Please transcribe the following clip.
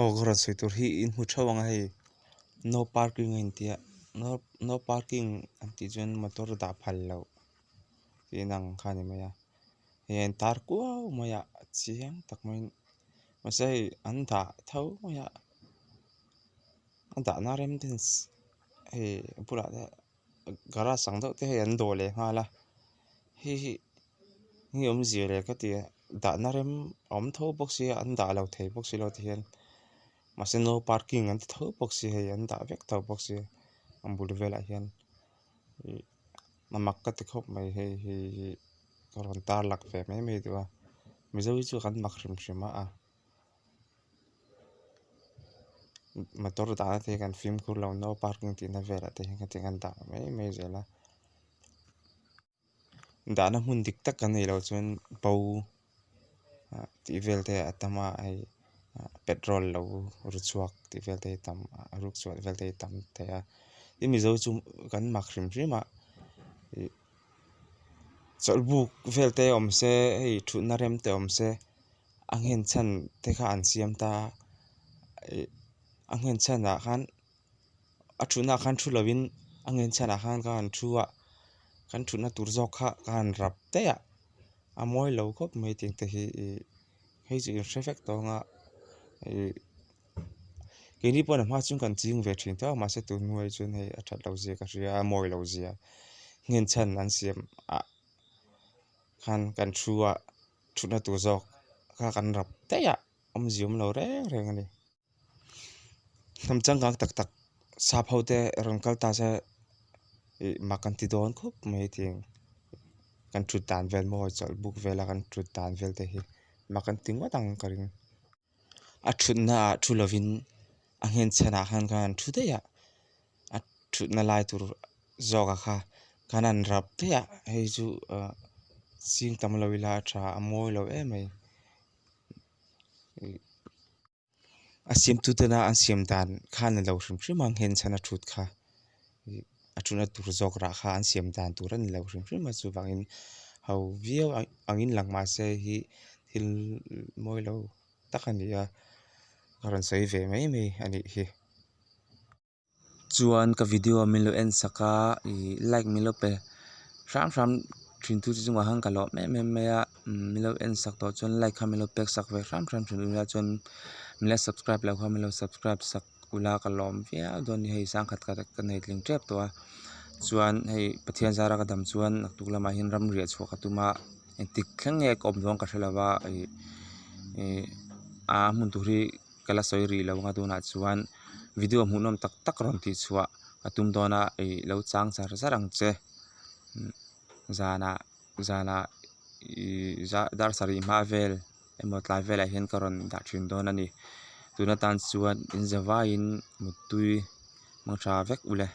Oh, gara soi tur hi in hu thawang hei no parking in tia no parking anti chuan motor dah phal lo tin ang khani maya hian tar kuau maya chiang tak mai masai an dah tho maya an dah na rem ten hei pula da gara sang do te hei an do le ngala hi hi om zia le ka tia dah na rem om tho box hi an dah lo thei box lo ti hian mase no parking an tho box hi an dah vek tho box hi an bul vela hian mamak ka ti khop mai hei karon tar lak ve mai mai tu a mizo chu kan mak hrim hrim a motor da te kan film kur lo no parking ti na vela te kan kan da mai mai zela da na mun dik tak kan nei lo chuan bo ti vel te atama ai petrol lo ruchuak ti vel te tam ruchuak vel te tam te a i mizo chu kan mak hrim hrim a chawlbuk vel te om se hei thutna rem te om se anghen chan te kha an siam ta anghen chan a khan a thuna khan thu lovin anghen chan a khan kan thua kan thuna tur zawk kha kan rap te a amoi lo khop mai ting te hi hei chu traffic to nga ke ni pon ma chung kan ching ve thin ta ma se tu nuai chun hei a that lo zia ka ria moi lo zia nghen chan an siam a khan kan thua thuna tur zawk kha kan rap te a om zium lo reng reng ani nam chang gang tak tak sap hote ron kal ta se makan ti don khop mai ting kan thut tan vel mo chal buk vela kan thut tan vel te hi makan ting wa dang karin a thutna thu lovin anghen chana khan kan thu te ya a thutna lai tur zoga kha kanan rap te ya hei chu sing tam lo ila tha amoi lo e mai asim tu te na an siam dan khan lo hrim hrim ang hen chana thut kha a thuna tur zok ra kha an siam dan tur an lo hrim hrim ma chu wangin hau viau angin lang ma se hi thil moi lo takania karon sei ve mai mai ani hi chuan ka video milo en saka I like milo pe ram ram thin tu chu wa hang ka lo me me ya milo en sak to chuan like kha milo pek sak ve ram ram thin la chuan mila subscribe la kha milo subscribe sak ula ka lom via don hei sang khat ka kan nei tling trep to a chuan hei pathian zara ka dam chuan naktuk lama hin ram ria chhuak atuma tik thleng nge kom dong ka hrelawa a mun tu ri kala soi ri lo nga duna chuan video hmunom tak tak ron ti chhuwa atum dona lo chang char zarang che zana zana dar sari ma vel emot lai vel a hian karon da thin don ani tuna tan chuan in zawa in mutui mang tha vek ule